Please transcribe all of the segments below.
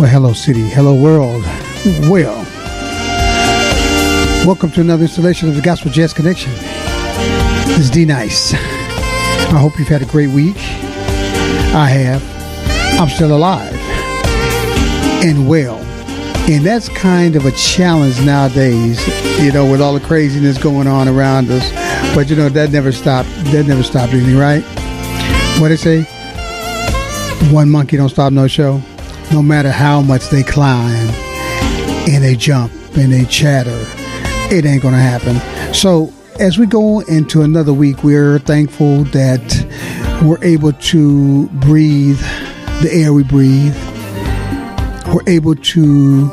Well, hello, city. Hello, world. Well, welcome to another installation of the Gospel Jazz Connection. This is D Nice. I hope you've had a great week. I have. I'm still alive and well. And that's kind of a challenge nowadays, you know, with all the craziness going on around us. But, you know, that never stopped anything, right? What they say? One monkey don't stop no show. No matter how much they climb and they jump and they chatter, it ain't going to happen. So as we go into another week, we're thankful that we're able to breathe the air we breathe. We're able to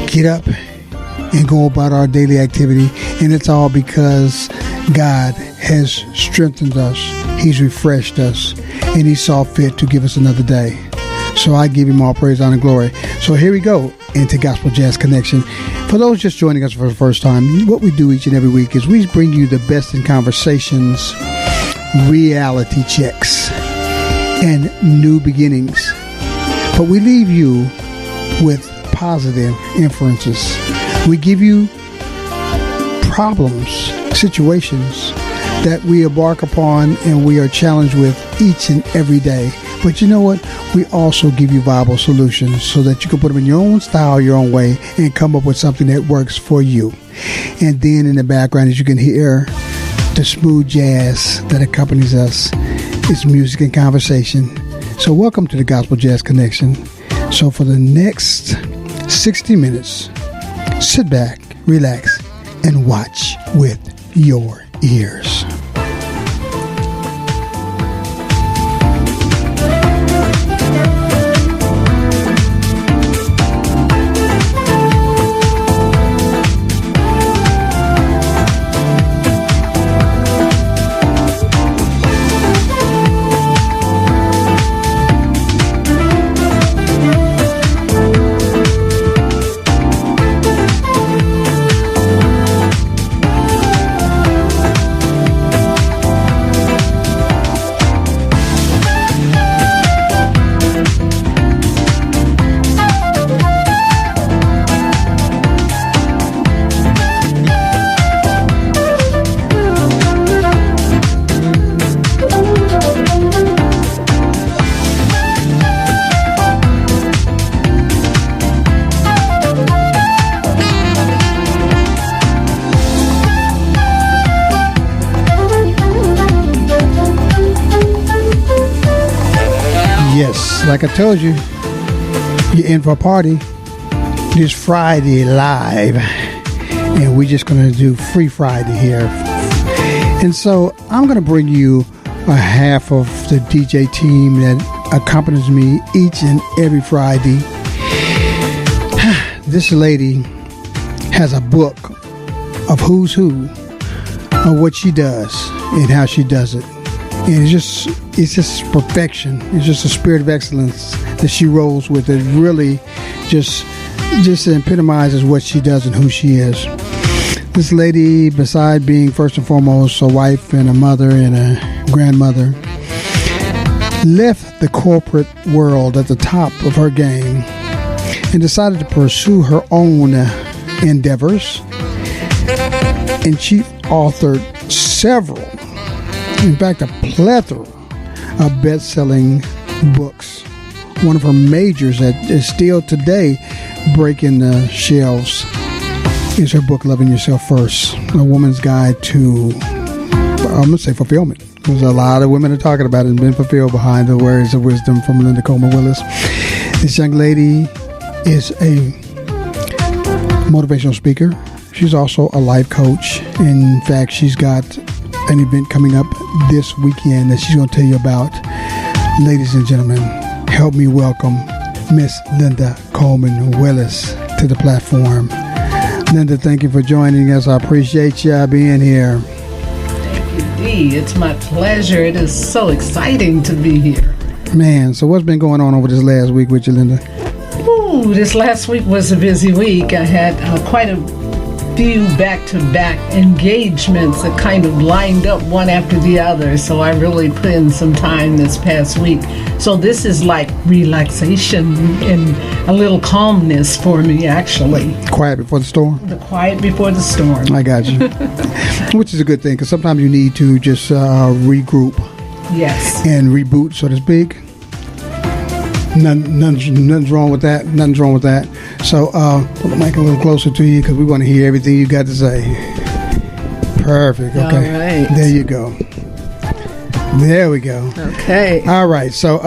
get up and go about our daily activity. And it's all because God has strengthened us. He's refreshed us. And He saw fit to give us another day. So I give Him all praise, honor, and glory. So here we go into Gospel Jazz Connection. For those just joining us for the first time, what we do each and every week is we bring you the best in conversations, reality checks, and new beginnings. But we leave you with positive inferences. We give you problems, situations that we embark upon and we are challenged with each and every day. But you know what? We also give you viable solutions so that you can put them in your own style, your own way, and come up with something that works for you. And then in the background, as you can hear, the smooth jazz that accompanies us is music and conversation. So welcome to the Gospel Jazz Connection. So for the next 60 minutes, sit back, relax, and watch with your ears. Like I told you, you're in for a party this Friday live, and we're just going to do Free Friday here. And so I'm going to bring you a half of the DJ team that accompanies me each and every Friday. This lady has a book of who's who, of what she does and how she does it. And it's just perfection. It's just a spirit of excellence that she rolls with. It really just epitomizes what she does and who she is. This lady, beside being first and foremost a wife and a mother and a grandmother, left the corporate world at the top of her game and decided to pursue her own endeavors. And she authored several, in fact, a plethora of best-selling books. One of her majors that is still today breaking the shelves is her book, Loving Yourself First, A Woman's Guide to, I'm going to say, fulfillment. Because a lot of women are talking about it and been fulfilled behind the words of wisdom from Linda Coleman Willis. This young lady is a motivational speaker. She's also a life coach. In fact, she's got an event coming up this weekend that she's going to tell you about. Ladies and gentlemen, help me welcome Miss Linda Coleman Willis to the platform. Linda, thank you for joining us. I appreciate you being here. Thank you, Dee. It's my pleasure. It is so exciting to be here. Man, so what's been going on over this last week with you, Linda? Ooh, this last week was a busy week. I had quite a few back-to-back engagements that kind of lined up one after the other. So I really put in some time this past week. So this is like relaxation and a little calmness for me, actually. Quiet before the storm? The quiet before the storm. I got you. Which is a good thing, because sometimes you need to just regroup. Yes. And reboot, so to speak. Nothing's wrong with that. Nothing's wrong with that. So, put the mic a little closer to you because we want to hear everything you got to say. Perfect. Okay. All right. There you go. There we go. Okay. All right. So,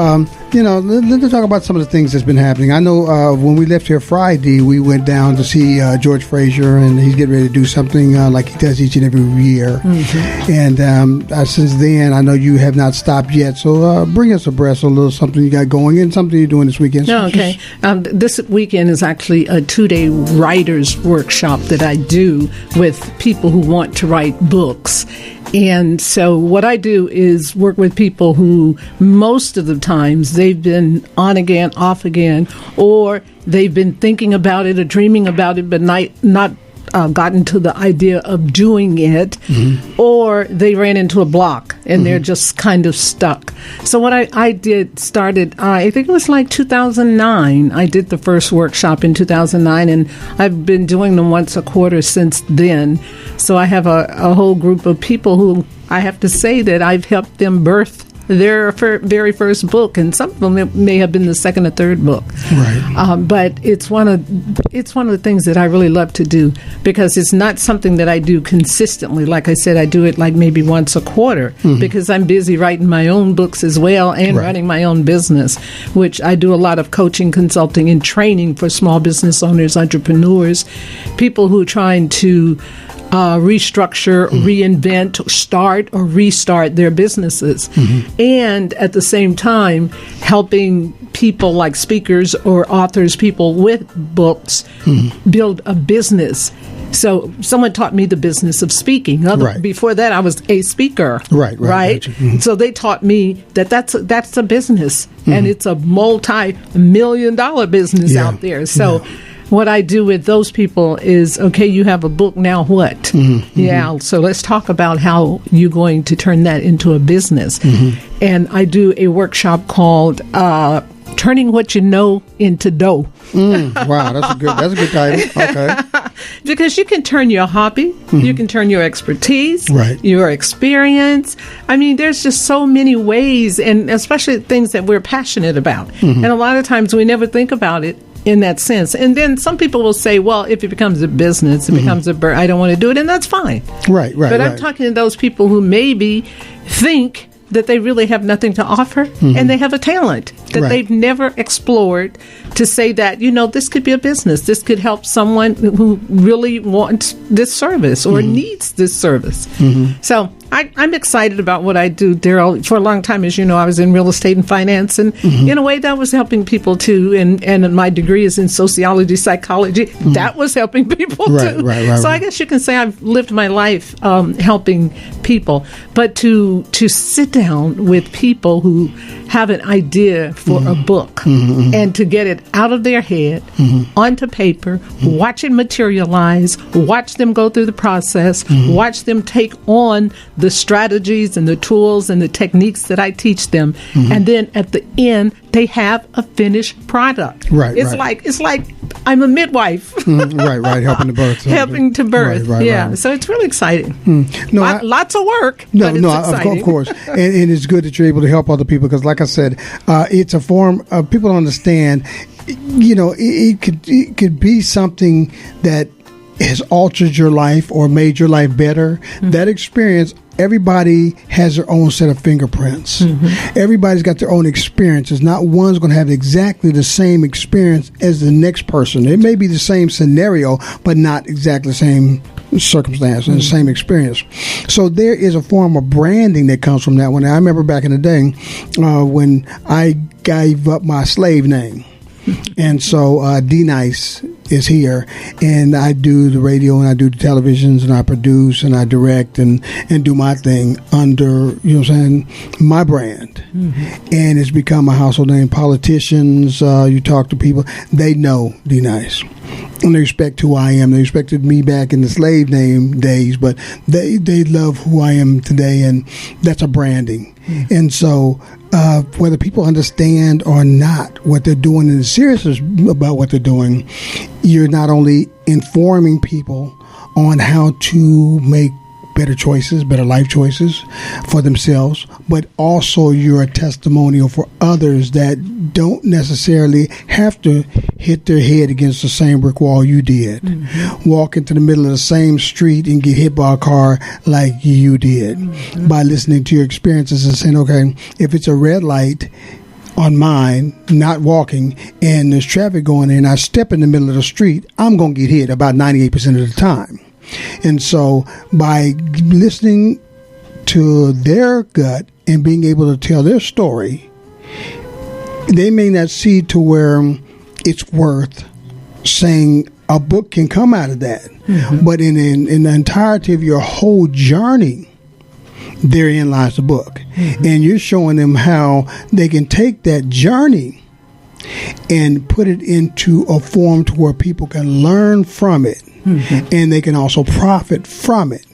let's talk about some of the things that's been happening. I know when we left here Friday, we went down to see George Fraser, and he's getting ready to do something like he does each and every year. Mm-hmm. And since then, I know you have not stopped yet. So, bring us abreast a little something you got going and something you're doing this weekend. Oh, okay. This weekend is actually a 2-day writers workshop that I do with people who want to write books. And so what I do is work with people who most of the times they've been on again, off again, or they've been thinking about it or dreaming about it, but not gotten to the idea of doing it, mm-hmm. or they ran into a block and mm-hmm. they're just kind of stuck. So what I started, I think it was like 2009. I did the first workshop in 2009, and I've been doing them once a quarter since then. So I have a whole group of people who I have to say that I've helped them birth their very first book, and some of them may have been the second or third book. Right. But it's one of the things that I really love to do, because it's not something that I do consistently. Like I said, I do it like maybe once a quarter, mm-hmm. because I'm busy writing my own books as well and right. running my own business, which I do a lot of coaching, consulting, and training for small business owners, entrepreneurs, people who are trying to restructure, mm-hmm. reinvent, start or restart their businesses. Mm-hmm. And at the same time, helping people like speakers or authors, people with books, mm-hmm. build a business. So someone taught me the business of speaking. Right. Before that, I was a speaker. Right. Mm-hmm. So they taught me that's a business, mm-hmm. and it's a multi-million-dollar business out there. So what I do with those people is, okay, you have a book, now what? Mm-hmm. Yeah, so let's talk about how you're going to turn that into a business. Mm-hmm. And I do a workshop called Turning What You Know into Dough. Wow, that's a good title. Okay. Because you can turn your hobby, mm-hmm. you can turn your expertise, right. your experience. I mean, there's just so many ways, and especially things that we're passionate about. Mm-hmm. And a lot of times we never think about it in that sense. And then some people will say, well, if it becomes a business, it mm-hmm. becomes I don't want to do it, and that's fine. Right. But I'm talking to those people who maybe think that they really have nothing to offer, mm-hmm. and they have a talent that they've never explored, to say that, this could be a business. This could help someone who really wants this service or mm-hmm. needs this service. Mm-hmm. So I'm excited about what I do, Daryl. For a long time, as you know, I was in real estate and finance, and mm-hmm. in a way that was helping people too. And my degree is in sociology, psychology. Mm-hmm. That was helping people too. So I guess you can say I've lived my life helping people. But to sit down with people who have an idea for mm-hmm. a book, mm-hmm. and to get it out of their head, mm-hmm. onto paper, mm-hmm. watch it materialize, watch them go through the process, mm-hmm. watch them take on the strategies and the tools and the techniques that I teach them, mm-hmm. and then at the end they have a finished product. It's like I'm a midwife. Mm-hmm. Right, helping to birth. Helping to birth. Right. So it's really exciting. Mm. Lots of work. But it's exciting. Of course, and it's good that you're able to help other people, because, like I said, it's a form of people don't understand. It could be something that has altered your life or made your life better. Mm-hmm. That experience, everybody has their own set of fingerprints. Mm-hmm. Everybody's got their own experiences. Not one's going to have exactly the same experience as the next person. It may be the same scenario, but not exactly the same circumstance and the same experience. So there is a form of branding that comes from that one. I remember back in the day when I gave up my slave name. And so D-Nice is here, and I do the radio and I do the televisions and I produce and I direct and do my thing under, my brand. Mm-hmm. And it's become a household name. Politicians, you talk to people, they know D-Nice. And they respect who I am. They respected me back in the slave name days, but they love who I am today, and that's a branding. Mm-hmm. And so whether people understand or not what they're doing and is serious about what they're doing, you're not only informing people on how to make better choices, better life choices for themselves, but also you're a testimonial for others that don't necessarily have to hit their head against the same brick wall you did. Mm-hmm. Walk into the middle of the same street and get hit by a car like you did. Mm-hmm. By listening to your experiences and saying, okay, if it's a red light on mine, not walking, and there's traffic going in, I step in the middle of the street, I'm going to get hit about 98% of the time. And so by listening to their gut and being able to tell their story, they may not see to where it's worth saying a book can come out of that. Mm-hmm. But in the entirety of your whole journey, therein lies the book. Mm-hmm. And you're showing them how they can take that journey and put it into a form to where people can learn from it. Mm-hmm. And they can also profit from it.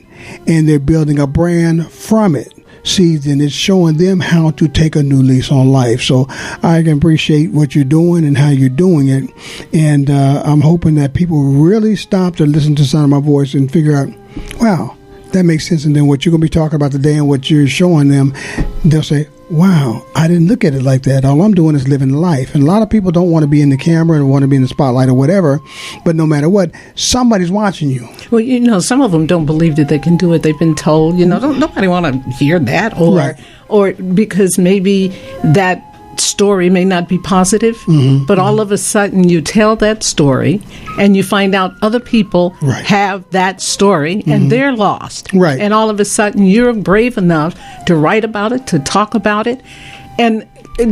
And they're building a brand from it. See, then it's showing them how to take a new lease on life. So I can appreciate what you're doing and how you're doing it. And I'm hoping that people really stop to listen to the sound of my voice and figure out, wow, that makes sense. And then what you're going to be talking about today and what you're showing them, they'll say, wow, I didn't look at it like that. All I'm doing is living life. And a lot of people don't want to be in the camera and want to be in the spotlight or whatever. But no matter what, somebody's watching you. Well, some of them don't believe that they can do it. They've been told, nobody want to hear that. Or because maybe that story may not be positive, mm-hmm, but all of a sudden you tell that story and you find out other people have that story, mm-hmm, and they're lost. Right. And all of a sudden you're brave enough to write about it, to talk about it. And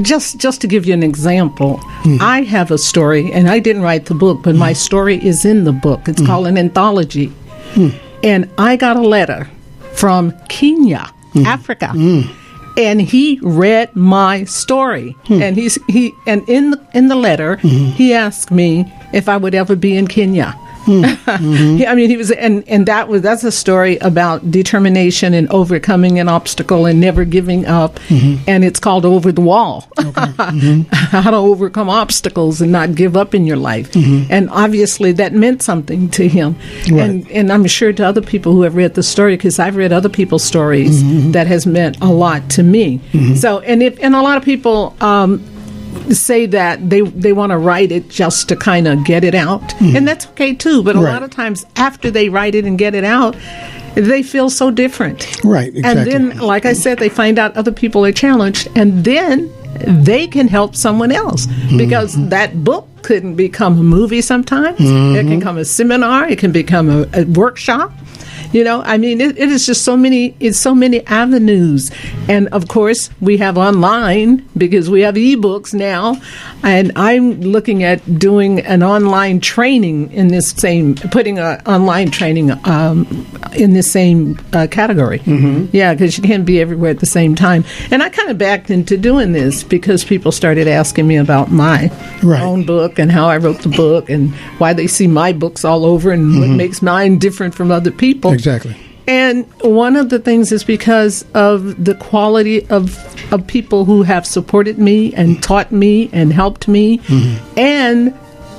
just to give you an example, mm-hmm, I have a story, and I didn't write the book, but, mm-hmm, my story is in the book. It's, mm-hmm, called an anthology. Mm-hmm. And I got a letter from Kenya, mm-hmm, Africa. Mm-hmm. And he read my story, and and in the letter, mm-hmm, he asked me if I would ever be in Kenya. Mm-hmm. I mean, he was, and that's a story about determination and overcoming an obstacle and never giving up. Mm-hmm. And it's called Over the Wall. Okay. Mm-hmm. How to overcome obstacles and not give up in your life. Mm-hmm. And obviously that meant something to him. Right. And I'm sure to other people who have read the story, because I've read other people's stories, mm-hmm, that has meant a lot to me. Mm-hmm. So, and a lot of people say that they want to write it just to kind of get it out, mm-hmm, and that's okay too, but a lot of times after they write it and get it out, they feel so different. Right, exactly. And then, like I said, they find out other people are challenged, and then they can help someone else, mm-hmm, because that book couldn't become a movie sometimes. Mm-hmm. It can become a seminar, it can become a workshop. I mean, it is just so many avenues. And of course, we have online because we have ebooks now. And I'm looking at doing an online training putting an online training in this same category. Mm-hmm. Yeah, because you can't be everywhere at the same time. And I kind of backed into doing this because people started asking me about my own book and how I wrote the book and why they see my books all over and, mm-hmm, what makes mine different from other people. Exactly. And one of the things is because of the quality of people who have supported me and taught me and helped me, mm-hmm, and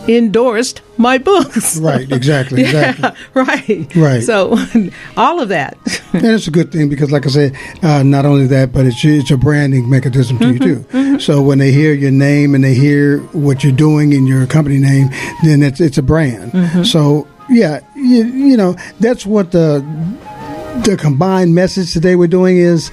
endorsed my books. Right, exactly. Yeah, right. So all of that. And it's a good thing because, like I said, not only that, but it's a branding mechanism to, mm-hmm, you too. Mm-hmm. So when they hear your name and they hear what you're doing in your company name, then it's a brand. Mm-hmm. So yeah, that's what the combined message today we're doing is,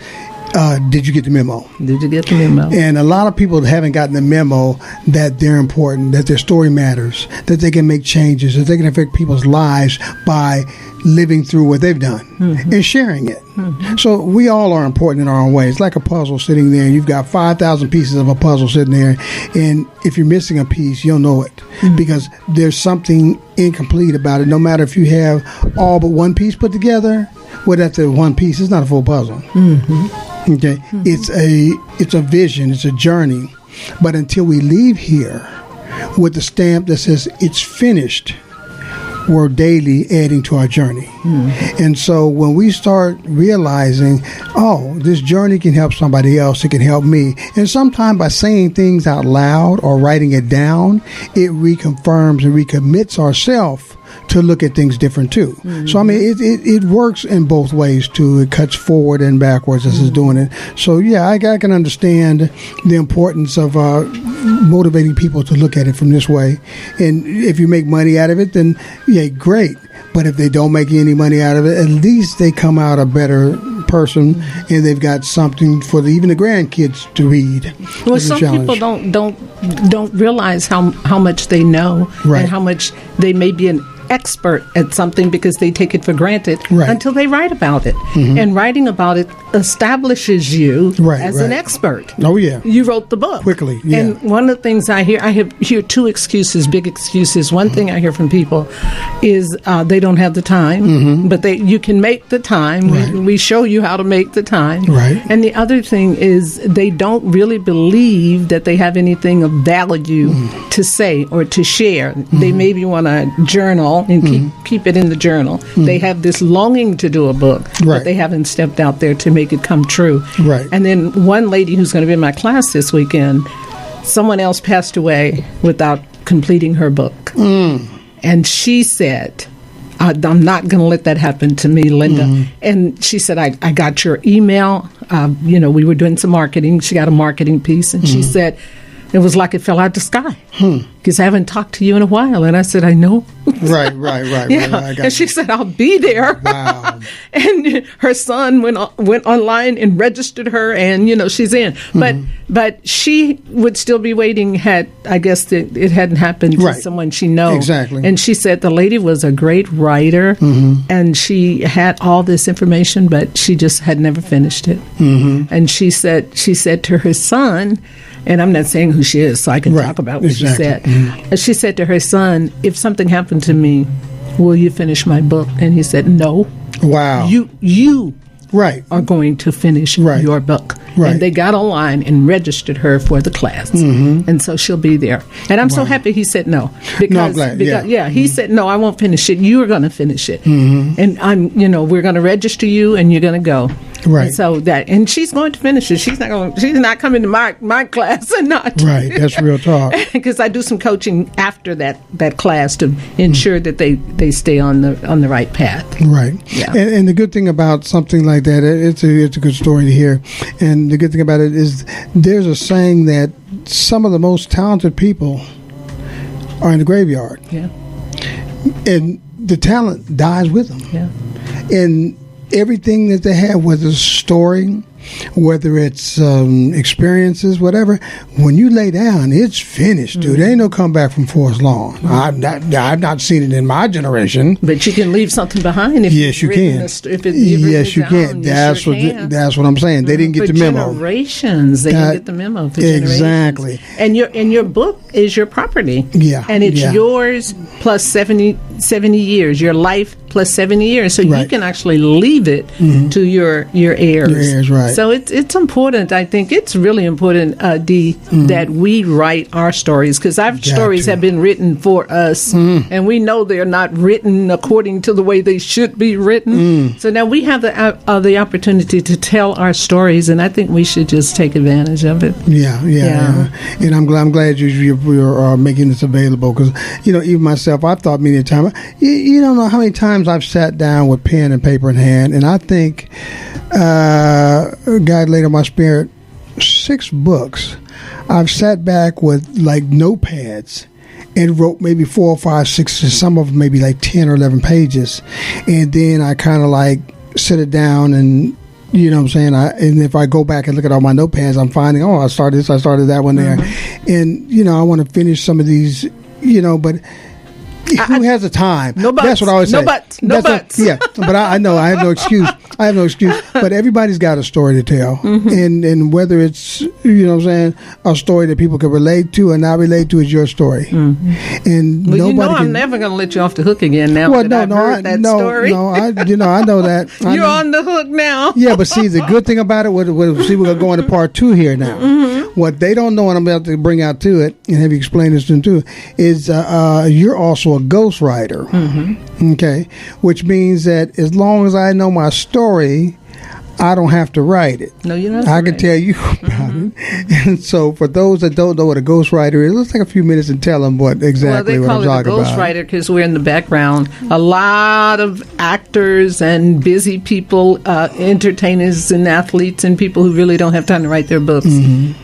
did you get the memo? Did you get the memo? And a lot of people haven't gotten the memo that they're important, that their story matters, that they can make changes, that they can affect people's lives by living through what they've done, mm-hmm, and sharing it. Mm-hmm. So we all are important in our own ways. It's like a puzzle sitting there. You've got 5,000 pieces of a puzzle sitting there. And if you're missing a piece, you'll know it, mm-hmm, because there's something incomplete about it. No matter if you have all but one piece put together, well, that's a one piece. It's not a full puzzle. Mm-hmm. Okay, mm-hmm, it's a vision. It's a journey. But until we leave here with the stamp that says it's finished, we're daily adding to our journey. And so when we start realizing, oh, this journey can help somebody else, it can help me. And sometimes by saying things out loud or writing it down, it reconfirms and recommits ourselves to look at things different too. So I mean, it works in both ways too. It cuts forward and backwards as it's doing it. So yeah, I can understand the importance of motivating people to look at it from this way. And if you make money out of it, then yeah, great. But if they don't make any money out of it, at least they come out a better person, and they've got something for even the grandkids to read. Well, some people don't realize how much they know and how much they may be an expert at something because they take it for granted until they write about it. And writing about it establishes you as an expert. Oh yeah, you wrote the book quickly. Yeah. And one of the things I hear two excuses, big excuses. One thing I hear from people is they don't have the time, but you can make the time. We show you how to make the time. And the other thing is they don't really believe that they have anything of value to say or to share. They maybe want to journal and keep it in the journal. They have this longing to do a book, but they haven't stepped out there to make it come true. And then one lady who's going to be in my class this weekend, someone else passed away without completing her book. And she said, I'm not going to let that happen to me, Linda. And she said, I got your email. We were doing some marketing. She got a marketing piece, and she said, it was like it fell out the sky because I haven't talked to you in a while. And I said, I know. Right. Yeah. And she said, I'll be there. Wow. And her son went online and registered her, and, she's in. But she would still be waiting had, I guess, it hadn't happened to someone she knows. Exactly. And she said the lady was a great writer, and she had all this information, but she just had never finished it. And she said to her son, and I'm not saying who she is, so I can talk about what she said. She said to her son, if something happened to me, will you finish my book? And he said, no. Wow. You are going to finish your book. And they got online and registered her for the class. And so she'll be there. And I'm so happy he said no. Because, he said, no, I won't finish it. You are going to finish it. And we're going to register you, and you're going to go. And so and she's going to finish it. She's not coming to my class and not. That's real talk. Because I do some coaching after that class to ensure that they stay on the right path. Yeah. And the good thing about something like that, it's a good story to hear. And the good thing about it is there's a saying that some of the most talented people are in the graveyard. Yeah. And the talent dies with them. Yeah. And everything that they have, whether it's story, whether it's experiences, whatever, when you lay down, it's finished, dude. There ain't no comeback from Forrest Lawn. I've not seen it in my generation. But you can leave something behind. Yes, you can. Yes, you can. That's what I'm saying. They didn't get the memo. Generations, they didn't get the memo. Exactly. And your book is your property. Yeah. And it's yours plus 70 years. Your life plus 70 years. So you can actually leave it to your heirs. Your heirs, right. So it's important. I think it's really important, Dee, that we write our stories, because our stories have been written for us, and we know they're not written according to the way they should be written. So now we have the opportunity to tell our stories, and I think we should just take advantage of it. Yeah. And I'm glad you're making this available, because even myself, I've thought many times. You don't know how many times I've sat down with pen and paper in hand, and I think. God laid on my spirit 6 books. I've sat back with notepads and wrote maybe 4 or 5, 6, some of them maybe 10 or 11 pages, and then I kind of sit it down and. You know what I'm saying? And if I go back and look at all my notepads, I'm finding, I started this, I started that one there, and I want to finish some of these, but. Who has the time? No buts. That's what I always say. No buts. Yeah, but I know I have no excuse. I have no excuse. But everybody's got a story to tell, and whether it's a story that people can relate to or not relate to is your story. And nobody I'm never going to let you off the hook again. Now well, that I've heard that story. I know that. You're on the hook now. Yeah, but see, the good thing about it, we're going to go into part 2 here now. What they don't know, and I'm about to bring out to it, and have you explain this to them too, is you're also a ghostwriter. Okay, which means that as long as I know my story, I don't have to write it. No, you don't. I can tell you about it. And so, for those that don't know what a ghostwriter is, let's take a few minutes and tell them what exactly what I'm talking about. Well, they call it a ghostwriter because we're in the background. A lot of actors and busy people, entertainers and athletes and people who really don't have time to write their books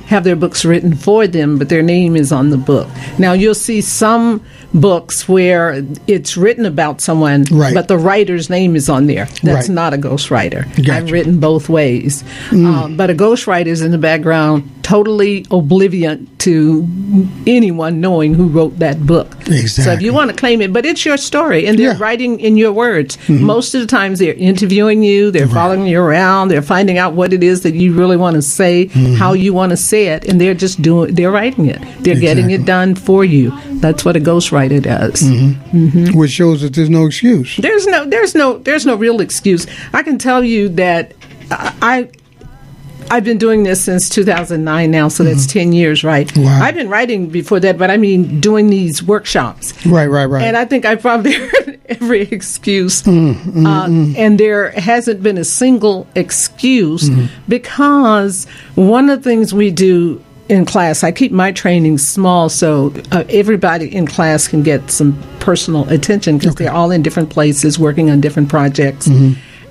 have their books written for them, but their name is on the book. Now, you'll see some books where it's written about someone, but the writer's name is on there. That's not a ghostwriter. Gotcha. I've written both ways. But a ghostwriter is in the background, totally oblivion to anyone knowing who wrote that book. Exactly. So if you want to claim it, but it's your story, and they're writing in your words. Most of the times they're interviewing you, they're following you around, they're finding out what it is that you really want to say, how you want to say it, and they're just they're writing it. They're getting it done for you. That's what a ghostwriter does. Which shows that there's no excuse. There's no real excuse. I can tell you that I've been doing this since 2009 now, so that's 10 years, right? Wow. I've been writing before that, but I mean doing these workshops. Right. And I think I probably heard every excuse, and there hasn't been a single excuse because one of the things we do in class, I keep my training small so everybody in class can get some personal attention because they're all in different places working on different projects.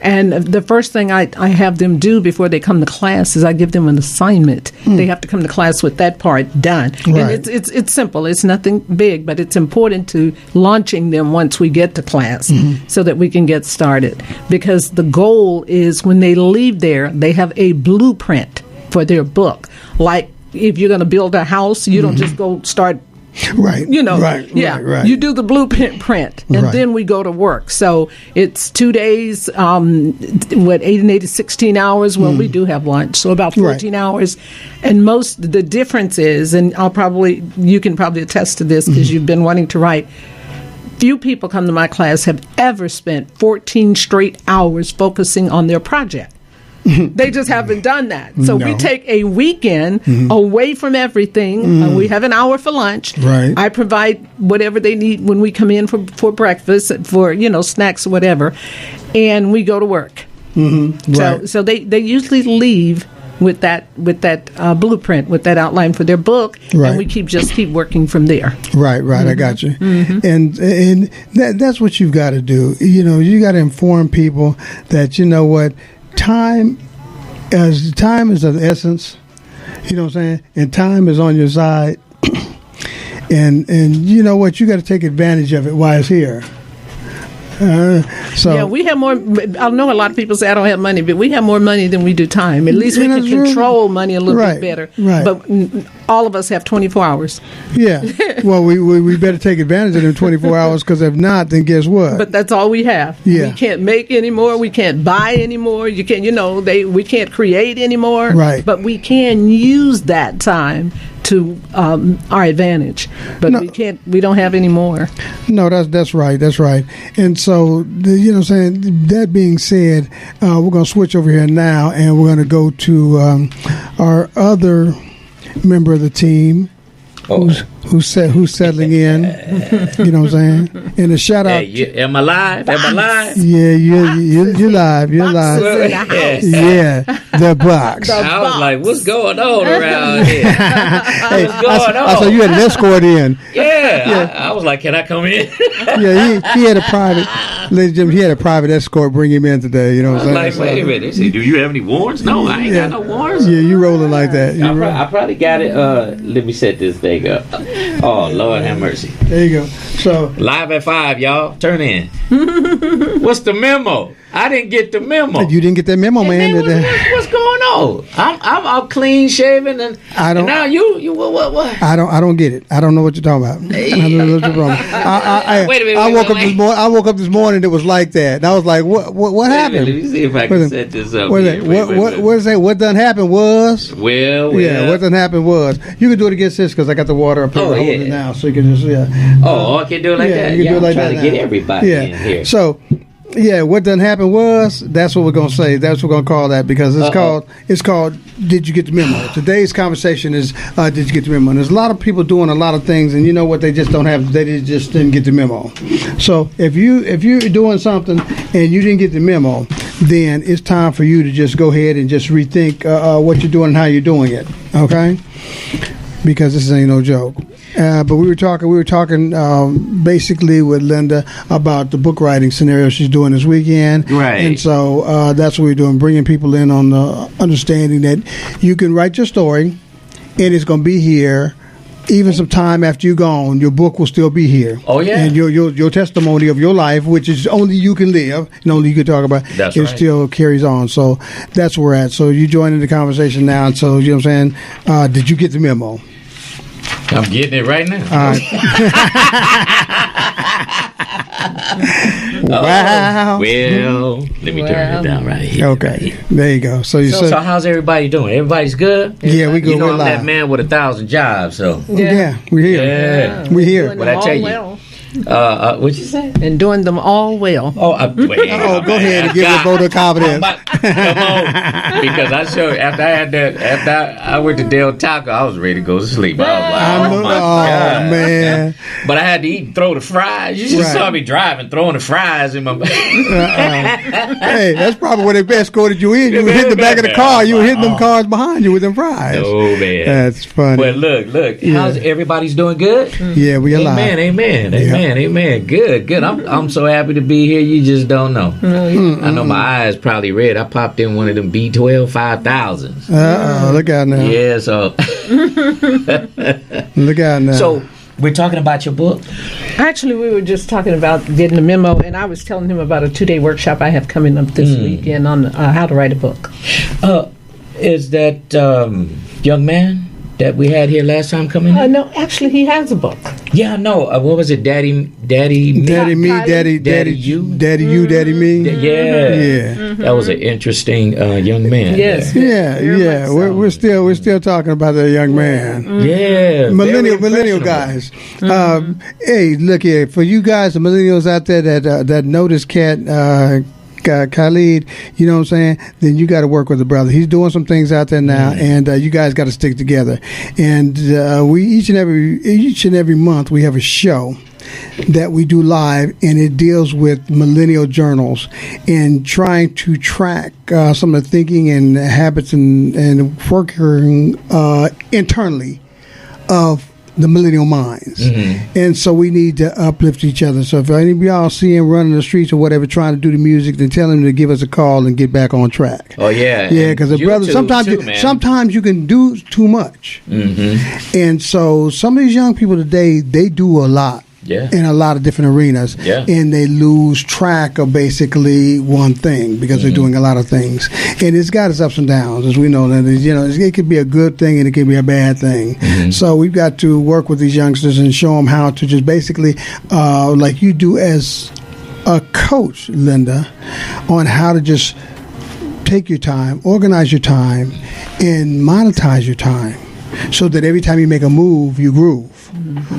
And the first thing I have them do before they come to class is I give them an assignment. They have to come to class with that part done. Right. And it's simple. It's nothing big, but it's important to launching them once we get to class so that we can get started. Because the goal is when they leave there, they have a blueprint for their book. Like if you're going to build a house, you don't just go start. Right. Right. You do the blueprint, and then we go to work. So it's 2 days, 8 and 8 is 16 hours. Well, we do have lunch, so about 14 hours. And the difference is, and you can probably attest to this because you've been wanting to write. Few people come to my class have ever spent 14 straight hours focusing on their project. They just haven't done that. So we take a weekend away from everything. We have an hour for lunch. Right. I provide whatever they need when we come in for breakfast, for snacks or whatever, and we go to work. So they usually leave with that blueprint, with that outline for their book, and we keep working from there. Right. I got you. And that's what you've got to do. You got to inform people that time is of the essence. You know what I'm saying? And time is on your side. and you know what? You got to take advantage of it while it's here. We have more. I know a lot of people say I don't have money, but we have more money than we do time. At least we can control money a little bit better. Right. But all of us have 24 hours. Yeah. Well, we better take advantage of them 24 hours because if not, then guess what? But that's all we have. Yeah. We can't make anymore. We can't buy anymore. You can't. We can't create anymore. Right. But we can use that time to our advantage, but we don't have any more. No, that's right. And so, that being said, we're going to switch over here now, and we're going to go to our other member of the team, who's settling in. You know what I'm saying? And a shout out. Am I live? Yeah, you're live. You're live. Yeah, the box. I was like, what's going on around here? What's going on? So you had an escort in. Yeah. I was like, can I come in? Yeah, he had a private. Ladies and gentlemen, he had a private escort bring him in today. You know what I'm saying? Like, wait a minute. They said, do you have any warrants? No, I ain't got no warrants. Yeah, you rolling like that. I probably got it. Let me set this thing up. Oh, Lord have mercy. There you go. So live at 5, y'all. Turn in. What's the memo? I didn't get the memo. You didn't get that memo, man. What's going on? I'm all clean shaven, and I don't. And now you what? I don't get it. I don't know what you're talking about. I don't know what you're talking about. Wait a minute. I woke up this morning. It was like that. And I was like, what happened? Let me see if I can set this up. What is that? What done happened was. Well. Yeah. What done happened was. You can do it against this because I got the water up here. Oh, yeah. Now, so you can just I can do it like that. You can do it like trying that. To get everybody in here. So. Yeah, what done happened was, that's what we're going to say. That's what we're going to call that because it's called Did You Get the Memo? Today's conversation is Did You Get the Memo? And there's a lot of people doing a lot of things, and you know what, they just didn't get the memo. So if you're doing something and you didn't get the memo, then it's time for you to just go ahead and just rethink what you're doing and how you're doing it, okay? Because this ain't no joke. But we were talking basically with Linda about the book writing scenario she's doing this weekend. Right. And so that's what we're doing, bringing people in on the understanding that you can write your story and it's going to be here. Even some time after you're gone, your book will still be here. Oh, yeah. And your testimony of your life, which is only you can live and only you can talk about, that's it right. Still carries on. So that's where we're at. So you joining the conversation now. And so, you know what I'm saying? Did you get the memo? I'm getting it right now. All right. Wow. Well, let me turn it down right here. Okay. There you go. So how's everybody doing? Everybody's good? Yeah, we good. You know, we're I'm live. that man with 1,000 jobs, so. Yeah, we're here. Yeah. We're here. Doing What them I tell all you? well. What'd you say? And doing them all well. Oh, go ahead and give your vote of confidence. Come on, because I showed after I went to Del Taco, I was ready to go to sleep. I was like, my God. Man. But I had to eat and throw the fries. You just saw me driving, throwing the fries in my. Hey, that's probably where they escorted you in. You were hitting the back of the car. You were hitting them cars behind you with them fries. Oh man, that's funny. But look, how's everybody's doing good? Yeah, we alive. Amen. Good. I'm so happy to be here. You just don't know. I know my eyes probably red. I popped in one of them B12 5000s. Look out now. Yeah, so look out now. So we're talking about your book. Actually, we were just talking about getting a memo, and I was telling him about a 2-day workshop I have coming up this weekend on how to write a book. Is that young man that we had here last time coming in? No, actually, he has a book. Yeah, no. What was it? Daddy me, Daddy you, Daddy me. Yeah. That was an interesting young man. Yes. Yeah. So. We're still talking about that young man. Yeah. Millennial guys. Hey, look here, for you guys, the millennials out there that know this cat. Khalid, you know what I'm saying? Then you got to work with the brother. He's doing some things out there now, and you guys got to stick together. And we each and every month we have a show that we do live, and it deals with millennial journals and trying to track some of the thinking and habits and working internally of the millennial minds. And so we need to uplift each other. So if any of y'all see him running the streets or whatever trying to do the music, then tell him to give us a call and get back on track. Oh yeah. Because the brother, sometimes you can do too much. And so some of these young people today, they do a lot. In a lot of different arenas, and they lose track of basically one thing because they're doing a lot of things, and it's got its ups and downs, as we know. That it could be a good thing and it could be a bad thing. So we've got to work with these youngsters and show them how to just basically, like you do as a coach, Linda, on how to just take your time, organize your time, and monetize your time, so that every time you make a move, you groove.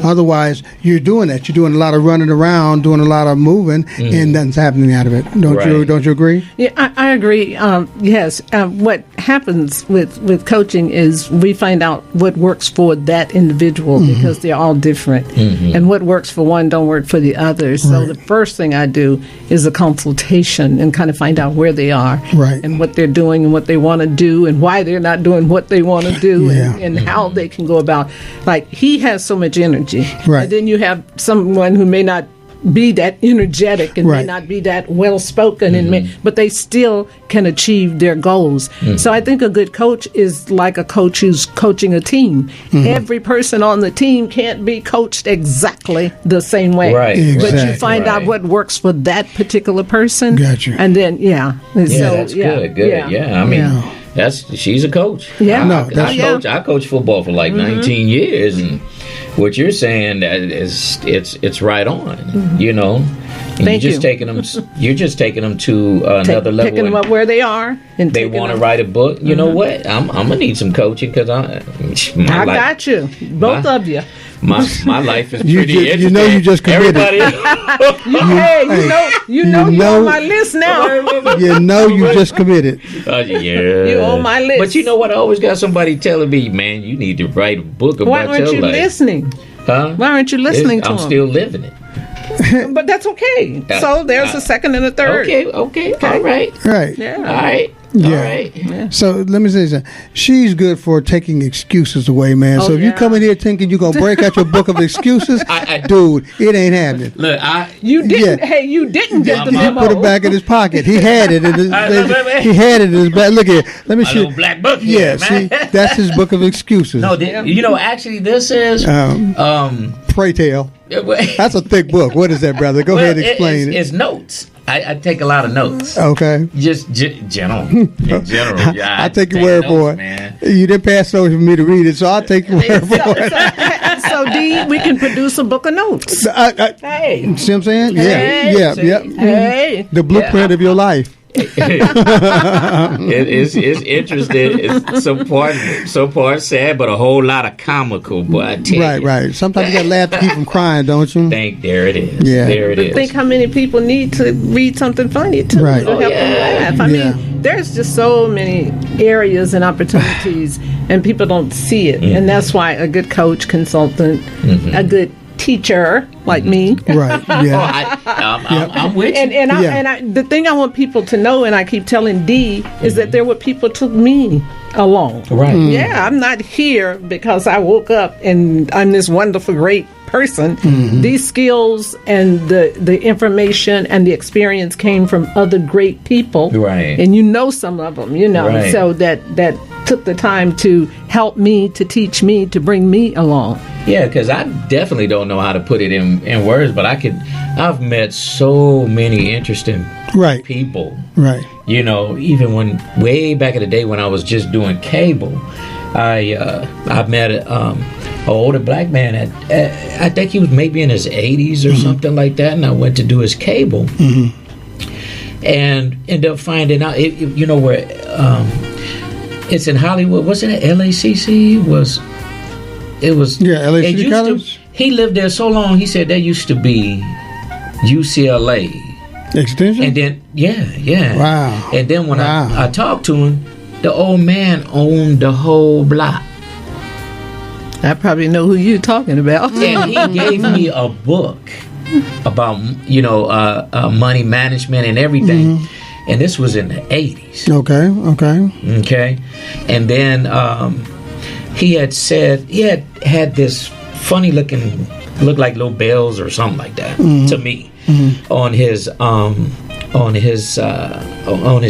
Otherwise, you're doing that. You're doing a lot of running around, doing a lot of moving, and nothing's happening out of it. Don't you agree? Yeah, I agree. Yes. What happens with coaching is we find out what works for that individual because they're all different, and what works for one don't work for the other. So the first thing I do is a consultation and kind of find out where they are, and what they're doing and what they want to do and why they're not doing what they want to do, and how they can go about. Like, he has so much energy, and then you have someone who may not be that energetic and may not be that well spoken, but they still can achieve their goals. So I think a good coach is like a coach who's coaching a team. Every person on the team can't be coached exactly the same way, Right. Exactly. but you find out what works for that particular person. Gotcha. And then That's good. Yeah, I mean, she's a coach. Yeah. I coach football for like 19 years, and what you're saying that is it's right on. You know, and Thank you. You're just taking them to another level. Picking them up where they are, and They want to write a book. You know what? I'm gonna need some coaching because I got you, both of you. My life is pretty interesting. You know you just committed. You know you're on my list now. You know you just committed. You're on my list. But you know what? I always got somebody telling me, man, you need to write a book about Why aren't your you life. listening? Huh? Why aren't you listening to I'm them? still living it. But that's okay. So there's a second and a third. Okay. All right. Right. Yeah. All right. Yeah. All right. So let me say something. She's good for taking excuses away, man. So if you come in here thinking you're gonna break out your book of excuses, dude, it ain't happening. Look, You didn't. Hey, you didn't get the He memo. put it back in his pocket. He had it in his. He had it in his back. Look at it. Let me my show. little black book here, Yeah, man. see, that's his book of excuses. No, actually, this is Pray tell. it- That's a thick book. What is that, brother? Go ahead and explain it. It's notes. I take a lot of notes. Okay. Just general. In general. Yeah, I'll take your word for it. Man. You didn't pass over for me to read it, so I'll take your word for it. So D, we can produce a book of notes. Hey. See what I'm saying? Hey. Yeah. Hey. The blueprint of your life. It's interesting. It's some part sad, but a whole lot of comical. But I tell you, Right. Sometimes you got to laugh to keep from crying, don't you? There it is. Yeah. There it is. Think how many people need to read something funny too Right. to help them laugh. I mean, there's just so many areas and opportunities, and people don't see it, and that's why a good coach, consultant, a good teacher like me. Right. Yeah. I'm with you. And the thing I want people to know, and I keep telling D, is that there were people took me along. Right. Yeah, I'm not here because I woke up and I'm this wonderful, great person. These skills and the information and the experience came from other great people. Right. And you know some of them, Right. so that took the time to help me, to teach me, to bring me along. Yeah, because I definitely don't know how to put it in words, but I've met so many interesting people. Right. You know, even way back in the day when I was just doing cable, I met an older black man I think he was maybe in his 80s or something like that, and I went to do his cable, and ended up finding out, you know where, it's in Hollywood. Was it at LACC? It was. Yeah, LA City College. He lived there so long. He said there used to be UCLA. Extension? And then, yeah. Wow. And then when I talked to him, the old man owned the whole block. I probably know who you're talking about. And he gave me a book about, money management and everything. And this was in the 80s. Okay. And then he had said, he had this funny looking, looked like little bells or something like that to me on his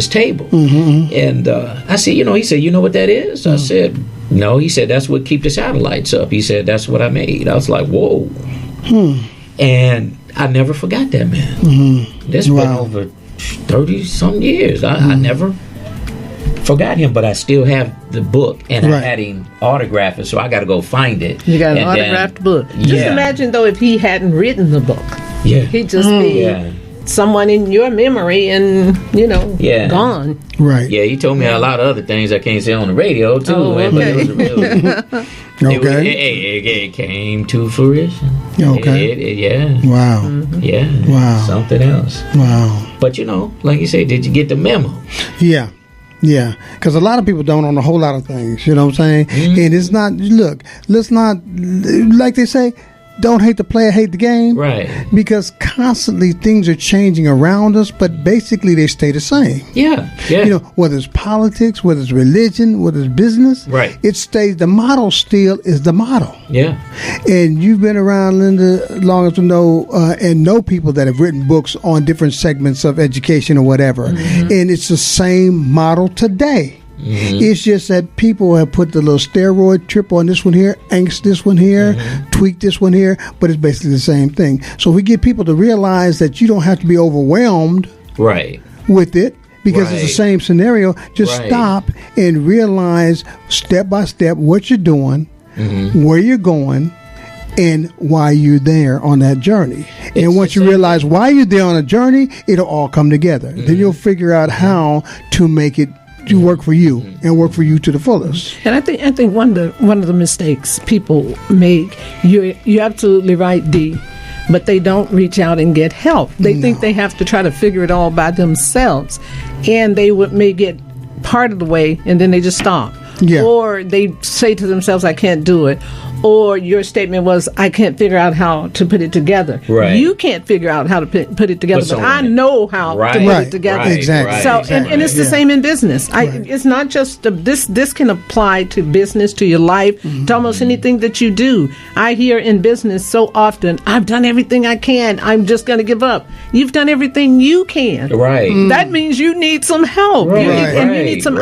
table. And I said, he said, you know what that is? I said, no. He said, that's what keep the satellites up. He said, that's what I made. I was like, whoa. And I never forgot that man. This been over 30-some years. I never forgot him, but I still have the book, and I had him autograph it, so I got to go find it. You got an autographed book. Just imagine, though, if he hadn't written the book. Yeah. He'd just be someone in your memory and, gone. Right. Yeah, he told me a lot of other things I can't say on the radio, too. Oh, okay. But it came to fruition. Okay. Wow. Yeah. Wow. Something else. Wow. But, like you say, did you get the memo? Yeah. Yeah, because a lot of people don't own a whole lot of things, you know what I'm saying? And it's not, look, let's not, like they say, don't hate the player, hate the game. Right. Because constantly things are changing around us, but basically they stay the same. Yeah. You know, whether it's politics, whether it's religion, whether it's business, right? It stays. The model still is the model. Yeah. And you've been around, Linda, long enough to know and know people that have written books on different segments of education or whatever, and it's the same model today. It's just that people have put the little steroid trip on this one here, angst this one here, tweak this one here, but it's basically the same thing. So we get people to realize that you don't have to be overwhelmed with it because it's the same scenario. Just stop and realize step by step what you're doing, where you're going, and why you're there on that journey. And once you realize why you're there on a journey, it'll all come together. Then you'll figure out how to make it to work for you and work for you to the fullest. And I think one of the mistakes people make, you're absolutely right, Dee, but they don't reach out and get help. They think they have to try to figure it all by themselves, and they may get part of the way and then they just stop. Or they say to themselves, I can't do it. Or your statement was, I can't figure out how to put it together. You can't figure out how to put it together, but I know how to put it together. Exactly. So, and it's the same in business. It's not just this can apply to business, to your life, to almost anything that you do. I hear in business so often, I've done everything I can. I'm just going to give up. You've done everything you can. That means you need some help. You need some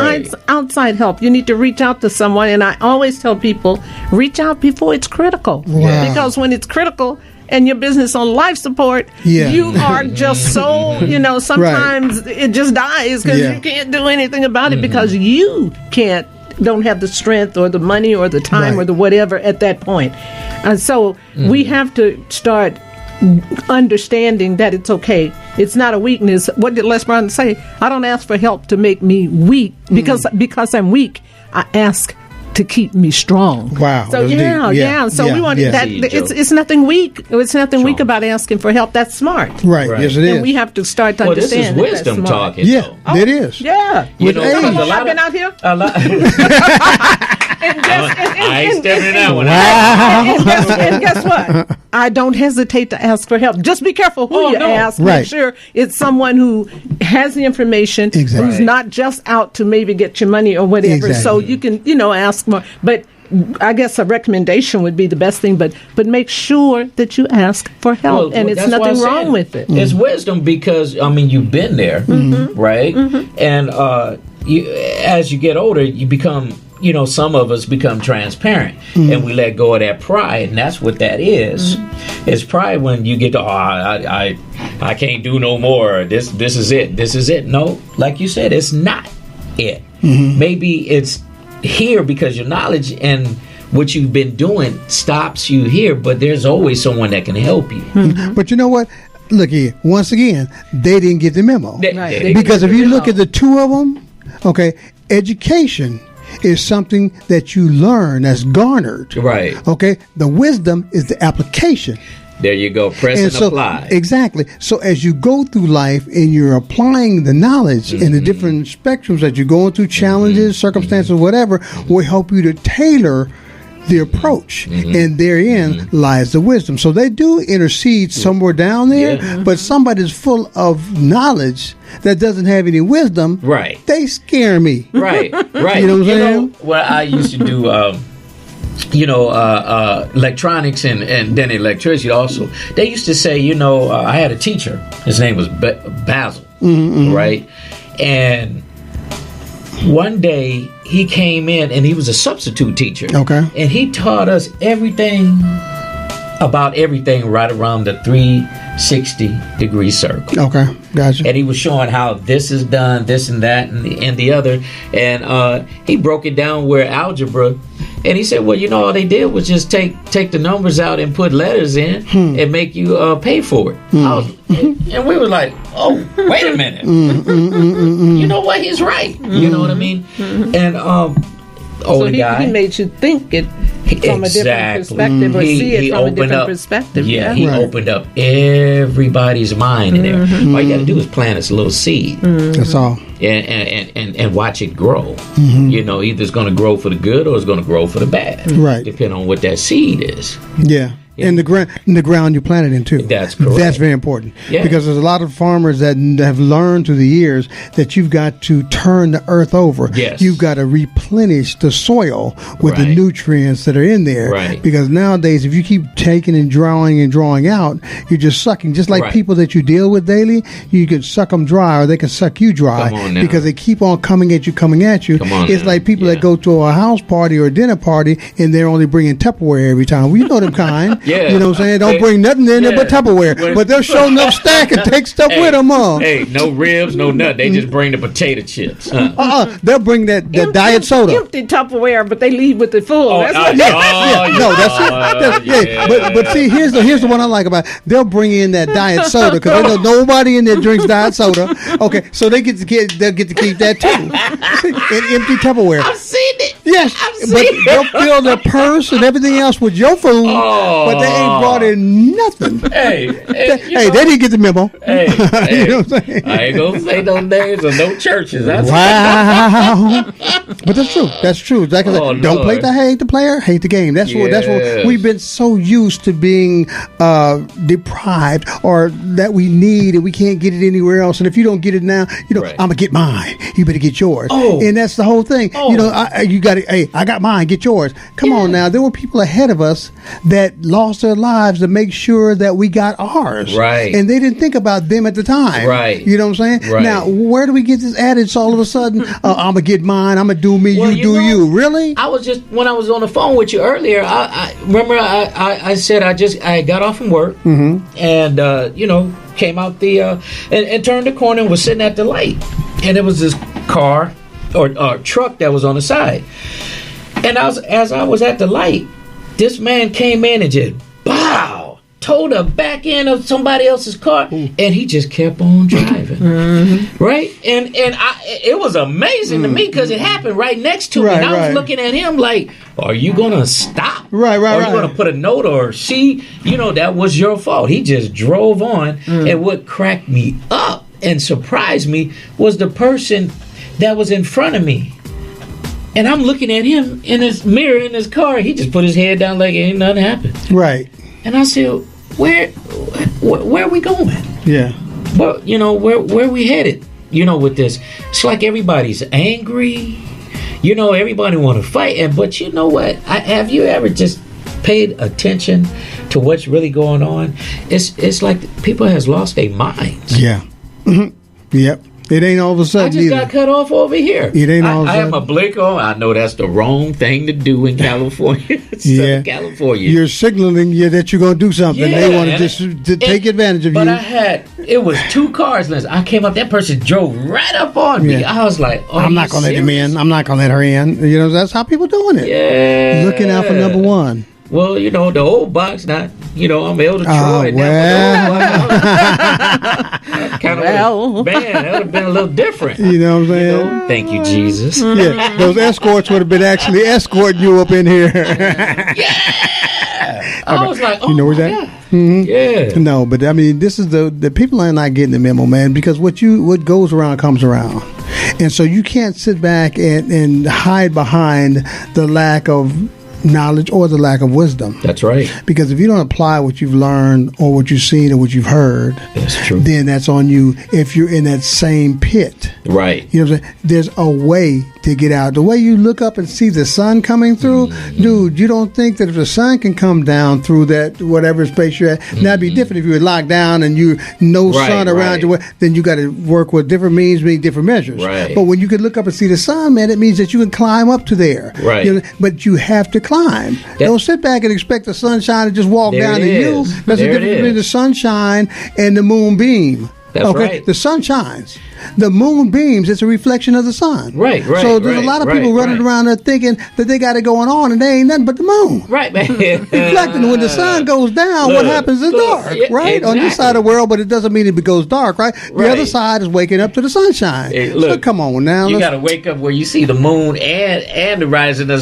outside help. You need to reach out to someone. And I always tell people, reach out before it's critical. Because when it's critical and your business on life support, you are just so, sometimes it just dies because you can't do anything about it because you don't have the strength or the money or the time or the whatever at that point. And so we have to start understanding that it's okay. It's not a weakness. What did Les Brown say? I don't ask for help to make me weak because I'm weak. I ask to keep me strong. Wow. So So we want that. It's nothing weak. It's nothing weak about asking for help. That's smart. Right. Yes, it is. And we have to start to understand. This is wisdom talking. Yeah, it is. Yeah. You know, I've been out here. A lot. I ain't stepping in that one. And guess what? I don't hesitate to ask for help. Just be careful who you ask. Make sure it's someone who has the information, who's not just out to maybe get your money or whatever. So you can, ask more. But I guess a recommendation would be the best thing, but make sure that you ask for help, and it's nothing wrong with it. It's wisdom because, you've been there, right? And as you get older, you become... some of us become transparent and we let go of that pride, and that's what that is. It's pride when you get to, I can't do no more. This is it. This is it. No, like you said, it's not it. Maybe it's here because your knowledge and what you've been doing stops you here, but there's always someone that can help you. But you know what? Look here, once again, they didn't get the memo. Because if you look at the two of them, education is something that you learn, that's garnered. Okay? The wisdom is the application. There you go. Press and apply. Exactly. So as you go through life and you're applying the knowledge in the different spectrums that you're going through, challenges, circumstances, whatever, will help you to tailor the approach, and therein lies the wisdom. So they do intercede somewhere down there, but somebody that's full of knowledge that doesn't have any wisdom, they scare me. Right. You know what I'm saying? Well, I used to do, electronics and then electricity also. They used to say, I had a teacher. His name was Basil, right? And one day he came in and he was a substitute teacher. And he taught us everything about everything right around the 360-degree circle. Gotcha. And he was showing how this is done, this and that, and the other. And he broke it down where algebra. And he said, well, all they did was just take the numbers out and put letters in and make you pay for it. And we were like, oh, wait a minute. You know what? He's right. You know what I mean? And older guy. He made you think it from a different perspective or see it from a different perspective. He opened up everybody's mind in there. All you got to do is plant this little seed. That's all. And watch it grow. Either it's going to grow for the good or it's going to grow for the bad. Right. Depending on what that seed is. Yeah. in the ground you planted in too. That's correct. That's very important. Yeah. Because there's a lot of farmers that have learned through the years that you've got to turn the earth over. Yes. You've got to replenish the soil with the Right. nutrients that are in there. Right. Because nowadays, if you keep taking and drawing out, you're just sucking. Just like Right. people that you deal with daily, you can suck them dry or they can suck you dry. Come on now. Because they keep on coming at you. Come on It's now. like people Yeah. that go to a house party or a dinner party and they're only bringing Tupperware every time. Well, you know them kind. Yeah. You know what I'm saying? Don't Hey, bring nothing in there yeah. but Tupperware. Well- But they'll show enough stack and take stuff with them, Hey, no ribs, no nothing. They just bring the potato chips. They'll bring that diet soda. Empty Tupperware, but they leave with it full. Oh, That's oh, what Yeah, no, that's it. Yeah. But see, here's the one I like about it. They'll bring in that diet soda because they know nobody in there drinks diet soda. Okay, so they'll get to keep that too. In empty Tupperware. I've seen it. Yes, I've but seen they'll it. fill their purse and everything else with your food, but they ain't brought in nothing. Hey, Hey, they didn't get the memo. Hey, You know what I'm saying? I ain't gonna say no names or no churches. That's Wow. But that's true. That's true. Like I said, Oh, don't Lord. hate the player, hate the game. That's what Yes. we've been so used to being deprived or that we need and we can't get it anywhere else. And if you don't get it now, Right. I'm gonna get mine. You better get yours. Oh. And that's the whole thing. Oh. You got it. Hey, I got mine. Get yours. Come on now. There were people ahead of us that lost their lives to make sure that we got ours. Right. And they didn't think about them at the time. Right. You know what I'm saying? Right. Now, where do we get this adage all of a sudden? I'm gonna get mine. I'm gonna do me. Well, you do know, you. Really? I was just when I was on the phone with you earlier. I remember I said I got off from work and came out the and turned the corner and was sitting at the light, and it was this car or truck that was on the side, and as I was at the light, this man came in and just towed the back end of somebody else's car, and he just kept on driving, right? And it was amazing to me because it happened right next to me, and I was looking at him like, "Are you gonna stop? Right. Are you gonna put a note or see? That was your fault." He just drove on, and what cracked me up and surprised me was the person that was in front of me. And I'm looking at him in his mirror in his car. He just put his head down like ain't nothing happened. Right. And I said, where are we going? Yeah. Well, where are we headed? With this, it's like everybody's angry. Everybody want to fight. But you know what? Have you ever just paid attention to what's really going on? It's like people has lost their minds. Yeah. Yep. It ain't all of a sudden. I just got cut off over here. It ain't all of a I have sudden. my blink on. I know that's the wrong thing to do in California. Southern California. You're signaling that you're going to do something. Yeah, They want to and just to take advantage of but you. it was two cars. Listen, I came up, that person drove right up on me. Yeah. I was like, I'm not going to let him in. I'm not going to let her in. That's how people doing it. Yeah. Looking out for number one. Well, the old box, not, I'm Elder Troy. Well. Man, that would have been a little different. You know what I'm saying? Thank you, Jesus. Yeah, those escorts would have been actually escorting you up in here. I was like, oh, You know where that? Mm-hmm. Yeah. No, but I mean, this is the people are not getting the memo, man, because what goes around comes around. And so you can't sit back and hide behind the lack of knowledge or the lack of wisdom. That's right. Because if you don't apply what you've learned or what you've seen or what you've heard, That's true. then that's on you if you're in that same pit. Right. You know what I'm saying? There's a way to get out. The way you look up and see the sun coming through, dude, you don't think that if the sun can come down through that whatever space you're at, that'd be different if you were locked down and you no sun around you, then you got to work with different means, different measures. Right. But when you can look up and see the sun, man, it means that you can climb up to there. Right. But you have to climb. Don't sit back and expect the sunshine to just walk There down it to you. is. That's There the it difference between the is. sunshine and the moonbeam. That's right. The sun shines. The moon beams. It's a reflection of the sun. Right. So there's a lot of people running around there thinking that they got it going on, and they ain't nothing but the moon. Right, man. Reflecting when the sun goes down, what happens is dark, yeah, right? On this side of the world, but it doesn't mean it goes dark, right? The Right. other side is waking up to the sunshine. Hey, So look, come on now. You let's- got to wake up where you see the moon and the rising of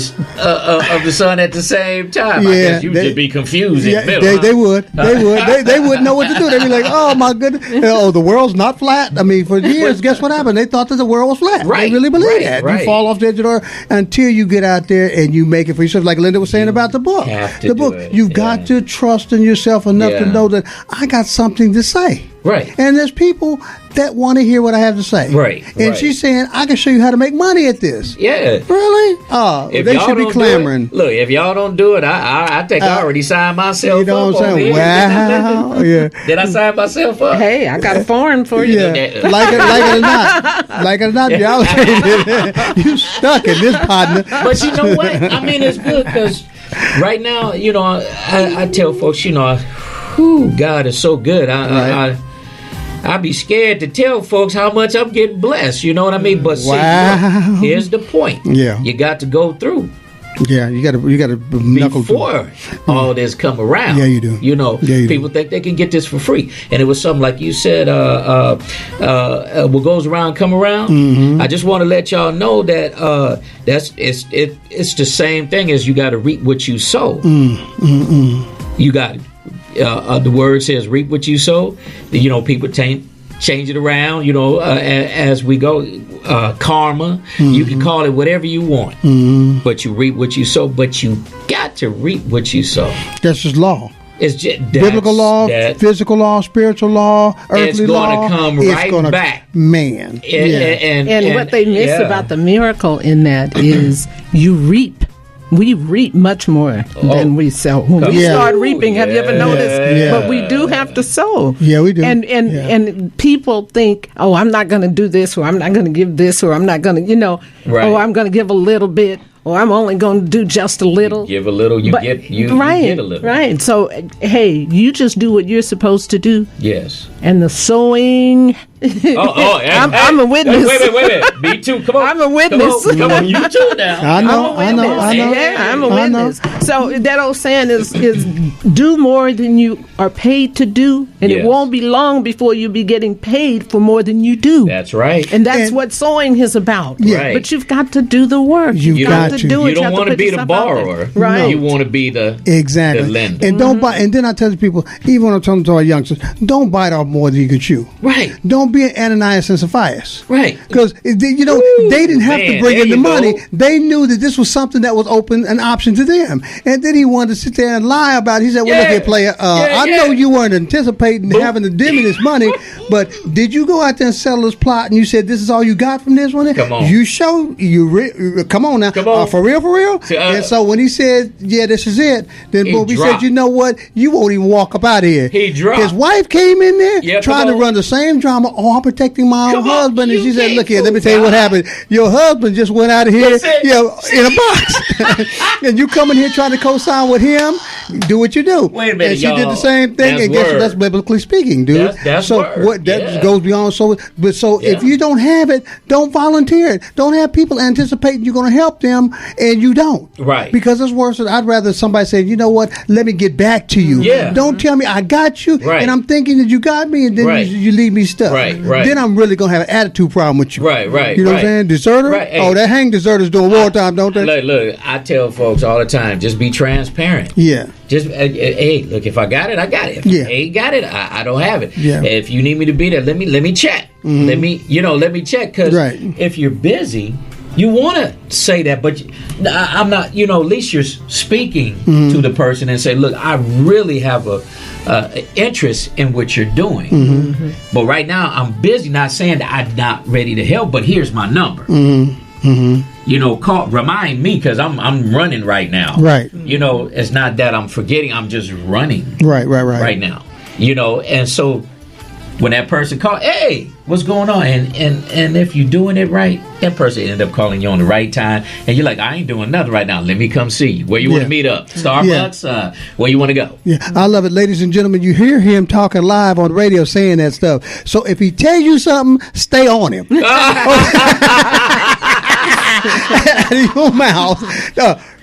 the sun at the same time. I Yeah, guess you they- would be confused in the middle. they would. They wouldn't know what to do. They'd be like, "Oh my goodness! Oh, the world's not flat." I mean, for years years, guess what happened? They thought that the world was flat. Right, They really believe right, that. right. You fall off the edge of the earth until you get out there and you make it for yourself. Like Linda was saying about the book. have to The do book. it, You've yeah. got to trust in yourself enough to Yeah. know that I got something to say. Right. And there's people that want to hear what I have to say. Right, And right. she's saying, I can show you how to make money at this. Yeah. Really? Oh, If they y'all should be don't do clamoring. it- look, if y'all don't do it, I think I already signed myself You know up. what I'm on saying? here. Wow. Yeah. Did I sign myself up? Hey, I got a form for you. Yeah, like it or not, y'all, you stuck in this partner. But you know what? I mean, it's good because right now, you know, I tell folks, you know, whew, God is so good. I'd be scared to tell folks how much I'm getting blessed. You know what I mean? But see, Wow. look, here's the point. Yeah. You got to go through Yeah, you got to knuckle before all this come around. Yeah, you do. You know, Yeah, you people think they can get this for free, and it was something like you said. What goes around come around. Mm-hmm. I just want to let y'all know that it's the same thing as you got to reap what you sow. You got the word says reap what you sow. You know, people change it around, you know, as we go. Karma, you can call it whatever you want, but you reap what you sow. But you got to reap what you sow. That's just law. It's just Biblical law, physical law, spiritual law, earthly it's law. going to come right gonna, back. Man. And what they miss yeah. about the miracle in that is you reap. We reap much more than we sow. When we Yeah. start reaping, have you ever noticed? Yeah. But we do have to sow. Yeah, we do. And people think, oh, I'm not going to do this, or I'm not going to give this, or I'm not going to, Right. oh, I'm going to give a little bit, or I'm only going to do just a little. Give a little, you get a little. Right. So, hey, you just do what you're supposed to do. Yes. And the sowing. I'm a witness. Wait a minute. Me too. Come on. I'm a witness. Come on. You too now. I know. Yeah, I'm a I know. witness. So that old saying is do more than you are paid to do, and Yes. it won't be long before you'll be getting paid for more than you do. That's right. And that's what sowing is about. Yeah. Right. But you've got to do the work. You've got to. do it. You don't want to put be the yourself out there. borrower. Right. You want to be the Exactly. the lender. And don't bite. And then I tell the people, even when I'm talking to our youngsters, don't bite off more than you can chew. Right. Don't be an Ananias and Sapphira. Right. Because, they didn't have to man, bring there in the you money. go. They knew that this was something that was open, an option to them. And then he wanted to sit there and lie about it. He said, well, look Yeah. here, player, I Yeah. know you weren't anticipating having to give me this money, but did you go out there and settle this plot and you said this is all you got from this one? Come on. You show, come on now. Come on. For real? And so when he said, yeah, this is it, then He boom, he said, dropped. you know what? You won't even walk up out of here. He dropped. His wife came in there Yeah, trying come to on. run the same drama. Oh, I'm protecting my own Come on, husband. And you she said, can't look here, let me fool tell you what God. happened. Your husband just went out of here That's it. in a box. And you come in here trying to co-sign with him, do what you do. Wait a minute, and she did y'all. the same thing. That's and guess what? word. That's biblically speaking, dude. That's so word. what that Yeah. goes beyond. So Yeah. if you don't have it, don't volunteer it. Don't have people anticipating you're going to help them and you don't. Right. Because it's worse. I'd rather somebody say, you know what? Let me get back to you. Yeah. Don't tell me I got you, Right. and I'm thinking that you got me, and then Right. you leave me stuck. Right. Then I'm really gonna have an attitude problem with you. Right. You know what I'm saying? Deserter? Right. Hey. Oh, they hang deserters during wartime, don't they? Look, I tell folks all the time, just be transparent. Yeah. Just hey, look, if I got it, I got it. If Yeah. I ain't got it, I don't have it. Yeah. If you need me to be there, let me check. Let me check, because Right. if you're busy, you want to say that, but I'm not. At least you're speaking to the person and say, look, I really have a interest in what you're doing, but right now I'm busy. Not saying that I'm not ready to help, but here's my number. Remind me, because I'm running right now. Right. It's not that I'm forgetting. I'm just running Right now. And so when that person called, hey, what's going on? And if you're doing it right, that person ended up calling you on the right time, and you're like, I ain't doing nothing right now. Let me come see you. Where you want to meet up? Starbucks? Where you want to go? Yeah, I love it, ladies and gentlemen. You hear him talking live on the radio saying that stuff. So if he tells you something, stay on him. Out of your mouth.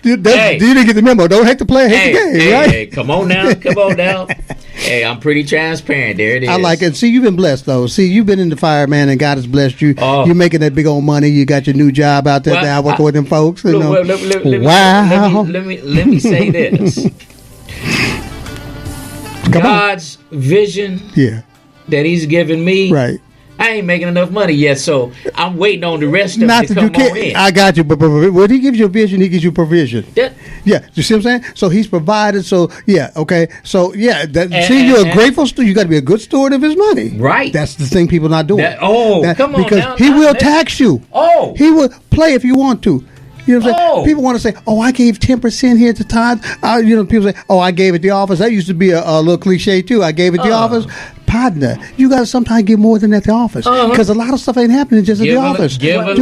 You didn't get the memo. Don't hate the player, hate the game, right? Hey, come on now. Hey, I'm pretty transparent. There it is. I like it. See, you've been blessed, though. See, you've been in the fire, man, and God has blessed you. Oh. You're making that big old money. You got your new job out there now, working with them folks. Wow. Let me say this. Come on. God's vision Yeah, that He's given me, right. I ain't making enough money yet, so I'm waiting on the rest of it to come on in. I got you, but when he gives you a vision, he gives you provision. Yeah, you see what I'm saying? So he's provided. So yeah, okay. So yeah, you're a grateful steward. You got to be a good steward of his money. Right. That's the thing people not doing. Come on, because he will tax you. He will play if you want to. You know what I'm saying? People want to say, "Oh, I gave 10% here to tithe." People say, "Oh, I gave it the office." That used to be a little cliche too. I gave it the office. Partner, you got to sometimes give more than at the office because a lot of stuff ain't happening just at the office. Remind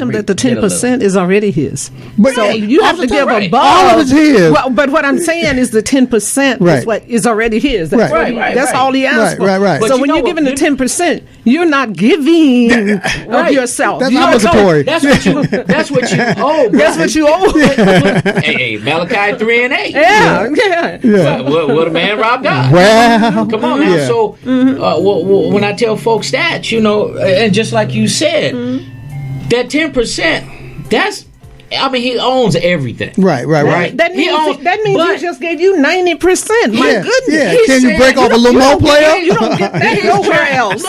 them that the 10% is already his. But so you have to give above. All of it's his. Well, but what I'm saying is the 10% is what is already his. That's that's all he asked for. Right. So when you're giving the 10%, you're not giving of yourself. That's obligatory. That's what you owe. That's what you owe. Hey, Malachi 3 and 8. Yeah. What a man robbed God. Well, come on now. Yeah. So when I tell folks that, and just like you said, that 10%, that's. I mean, he owns everything. Right. That means he just gave you 90%. My goodness. Yeah. Can you break off a little more, player? You don't get that nowhere else.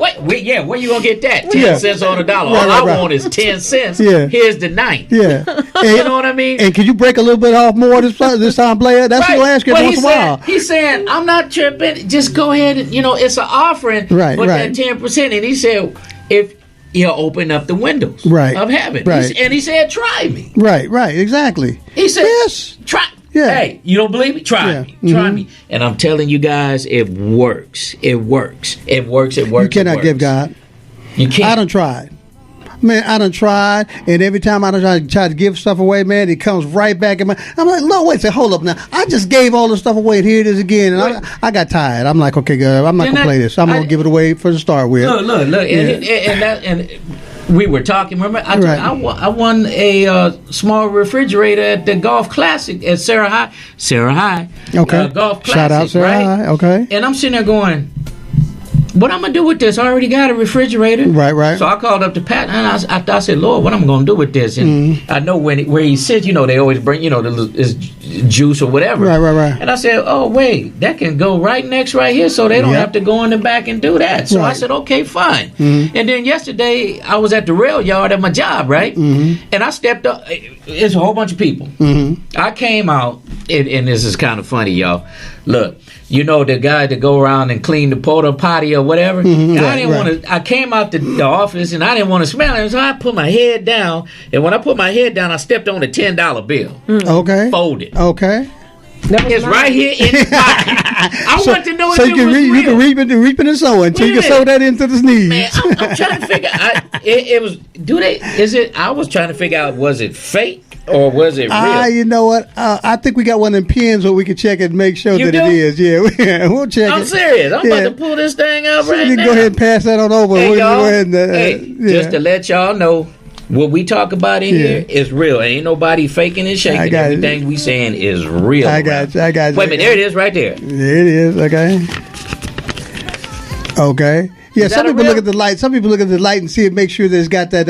Wait, where you gonna get that? 10 cents on a dollar. All I want is 10 cents. Yeah. Here's the 9. Yeah. You know what I mean? And can you break a little bit off more this time, player? That's what I ask you once in a while. He's saying, I'm not tripping. Just go ahead and, it's an offering. Right. That 10%. And he said, if he'll open up the windows of heaven. Right. And he said, try me. Right, exactly. He said, yes. Try. Yeah. Hey, you don't believe me? Try me. Try me. And I'm telling you guys, it works. It works. You cannot give God. You can't. I done tried. Man, I done tried, and every time I done try to give stuff away, man, it comes right back in my. I'm like, no, wait, hold up now. I just gave all the stuff away, and here it is again, and I got tired. I'm like, okay, good, I'm not gonna play this. I'm gonna give it away for the start with. Look, yeah. and we were talking. Remember, I won a small refrigerator at the Golf Classic at Sarah High. Okay. Golf Classic. Shout out Sarah High. Okay. And I'm sitting there going, what I'm gonna do with this? I already got a refrigerator. Right. So I called up to Pat and I said, Lord, what am I gonna do with this? And I know where he sits, they always bring, his juice or whatever. Right. And I said, oh wait, that can go right next right here, so they don't have to go in the back and do that. So I said, okay, fine. And then yesterday I was at the rail yard at my job, right? And I stepped up. It's a whole bunch of people. I came out, and this is kind of funny, y'all. Look. The guy to go around and clean the porta potty or whatever. And I didn't want to. I came out the office and I didn't want to smell it, so I put my head down. And when I put my head down, I stepped on a $10 bill. Okay. Folded. Okay. It's right here in the pocket. I want to know if it was real. You can reap and sowing, so you can sow that into the sneeze. Man, I'm trying to figure. It was. Is it? I was trying to figure out. Was it fake? Or was it real? You know what? I think we got one of them pens where we can check it and make sure that it is. Yeah, we'll check it. I'm serious. I'm about to pull this thing out right now. You can go ahead and pass that on over. Hey, y'all, just to let y'all know, what we talk about in here is real. Ain't nobody faking and shaking. Everything we saying is real. I got you. Wait a minute. There it is right there. There it is. Okay. Yeah, some people look at the light. Some people look at the light and see it, make sure that it's got that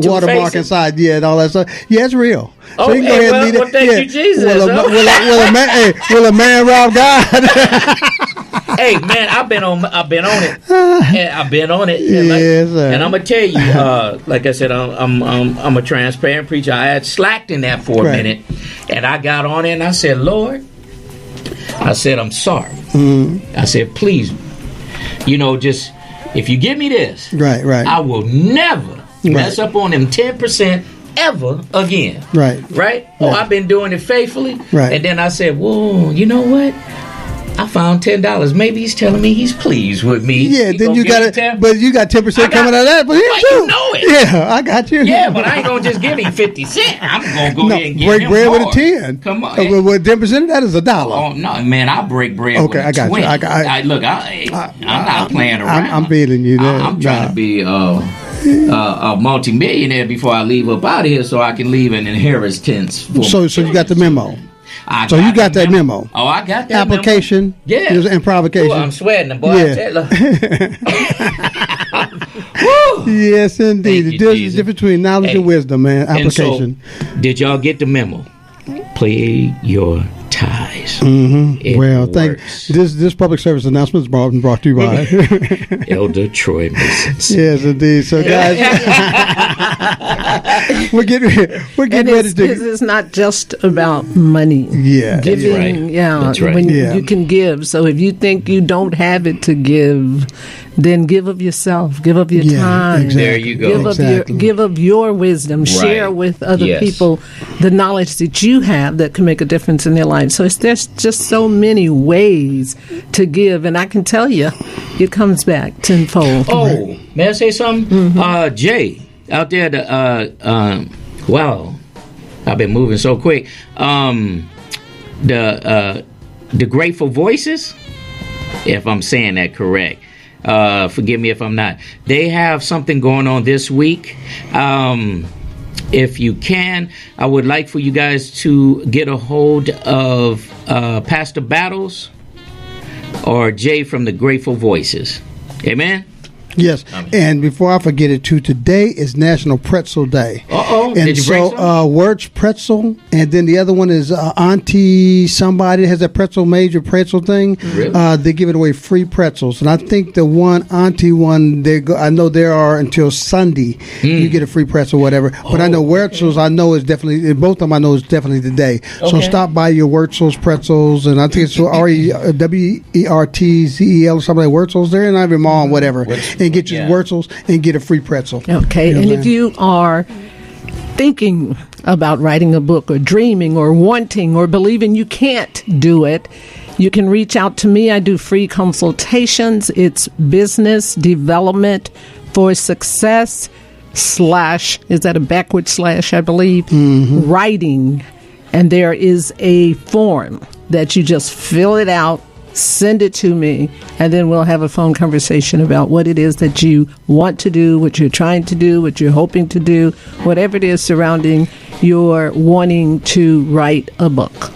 watermark inside. Yeah, and all that stuff. Yeah, it's real. Oh, so you can go ahead and leave it. Thank you, Jesus. Will a man rob God? Hey, man, I've been on it. I've been on it. And I'm gonna tell you, like I said, I'm a transparent preacher. I had slacked in that for a minute, and I got on it and I said, Lord, I said, I'm sorry. I said, please, just. If you give me this, right, I will never mess up on them 10% ever again. Right? Oh, I've been doing it faithfully. Right. And then I said, whoa, you know what? I found $10. Maybe he's telling me he's pleased with me. Yeah, then you got it, but you got 10% coming out of that. But you know it. Yeah, I got you. Yeah, but I ain't gonna just give him 50 cents. I'm gonna go ahead and give break him bread more. with a 10. Come on, with 10% that is $1. Oh no, man, I break bread. Okay, with a 20. I got you. I'm not playing around. I'm feeling you. I'm trying to be a multi-millionaire before I leave up out of here, so I can leave an inheritance. So you got the memo. So you got that memo. Oh, I got that application. Memo. Yeah, and provocation. I'm sweating, boy. Yeah. Yes, indeed. There's a difference between knowledge and wisdom, man. Application. So, did y'all get the memo? Play your tithe. guys. Mm-hmm. Well, works. This public service announcement is brought to you by Elder Troy Mason. Yes, indeed. So, guys, we're getting ready to. It's not just about money. Yeah, giving. That's right. Yeah, That's right. when you can give. So if you think you don't have it to give, then give of yourself. Give of your time. Exactly. There you go. Give of your wisdom. Share with other people the knowledge that you have that can make a difference in their lives. So there's just so many ways to give, and I can tell you, it comes back tenfold. Oh, may I say something? Jay, out there, wow, I've been moving so quick. The Grateful Voices, if I'm saying that correct. Forgive me if I'm not. They have something going on this week. If you can, I would like for you guys to get a hold of Pastor Battles or Jay from the Grateful Voices. Amen? Yes, and before I forget it too, today is National Pretzel Day. And did you break Wertz Pretzel, and then the other one is Auntie somebody has that major pretzel thing. Really? They give it away free pretzels, and I think the Auntie one, I know there are until Sunday. You get a free pretzel, whatever. But I know Wertzel's. I know is definitely both of them. I know is definitely today. So stop by your Wertzel's pretzels, and I think it's WERTZEL or something like Wertzel's. They're in every mall, whatever. And get your Wurzels and get a free pretzel. Okay, you know, and if you are thinking about writing a book or dreaming or wanting or believing you can't do it, you can reach out to me. I do free consultations. It's business development for success / is that a backward slash, I believe, writing. And there is a form that you just fill it out, send it to me, and then we'll have a phone conversation about what it is that you want to do, what you're trying to do, what you're hoping to do, whatever it is surrounding your wanting to write a book.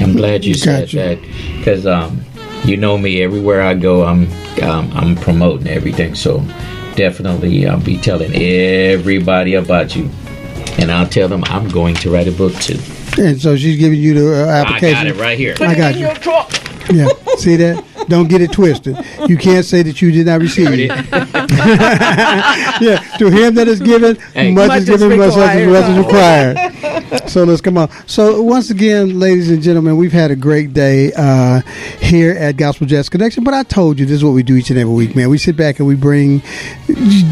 I'm glad you said that, because you know me, everywhere I go, I'm promoting everything. So definitely I'll be telling everybody about you, and I'll tell them I'm going to write a book too. And so she's giving you the application. I got it right here. I got you. Yeah, see that? Don't get it twisted. You can't say that you did not receive it. Yeah, to him that is given, much is given, much is required. So let's come on. So once again, ladies and gentlemen, we've had a great day here at Gospel Jazz Connection. But I told you, this is what we do each and every week, man. We sit back and we bring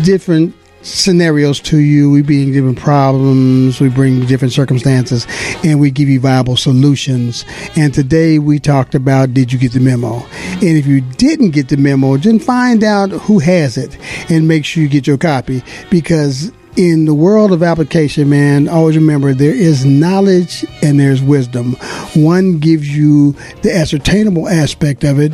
different scenarios to you. We bring different problems, we bring different circumstances, and we give you viable solutions. And today we talked about, did you get the memo? And if you didn't get the memo, then find out who has it and make sure you get your copy, because in the world of application, man, always remember there is knowledge and there's wisdom. One gives you the ascertainable aspect of it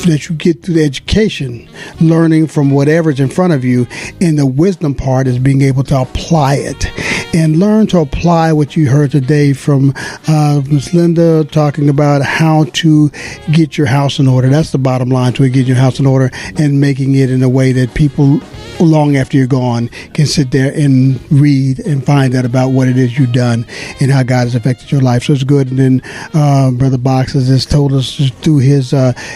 that you get through the education, learning from whatever's in front of you, and the wisdom part is being able to apply it and learn to apply what you heard today from Ms. Linda talking about how to get your house in order. That's the bottom line, to get your house in order and making it in a way that people long after you're gone can sit there and read and find out about what it is you've done and how God has affected your life. So it's good. And then Brother Box has just told us through his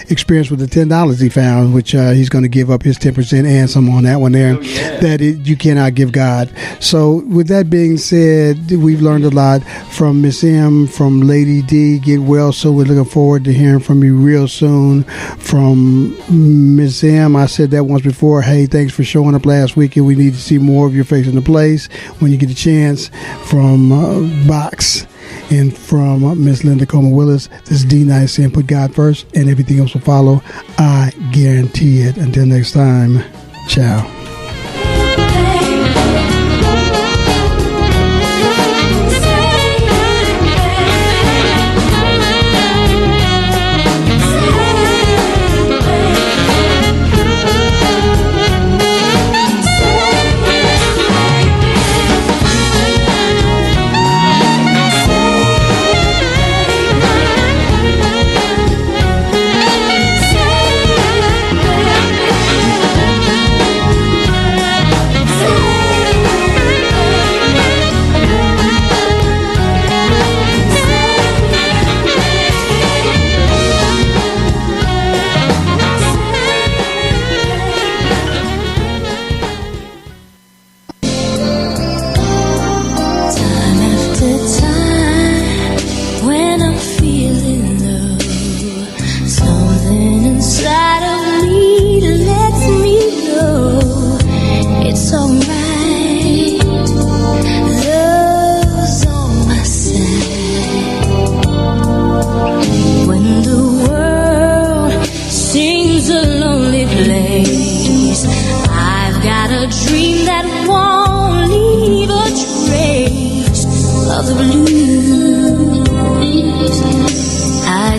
experience with the $10 he found, which he's going to give up his 10% and some on that one there, that you cannot give God. So with that being said, we've learned a lot from Miss M, from Lady D. Get well. So we're looking forward to hearing from you real soon. From Miss M, I said that once before. Hey, thanks for showing up last week, and we need to see more of your face in the place when you get a chance. From Box and from Miss Linda Coleman Willis, this is D Nice saying put God first and everything else will follow. I guarantee it. Until next time, ciao.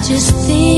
just think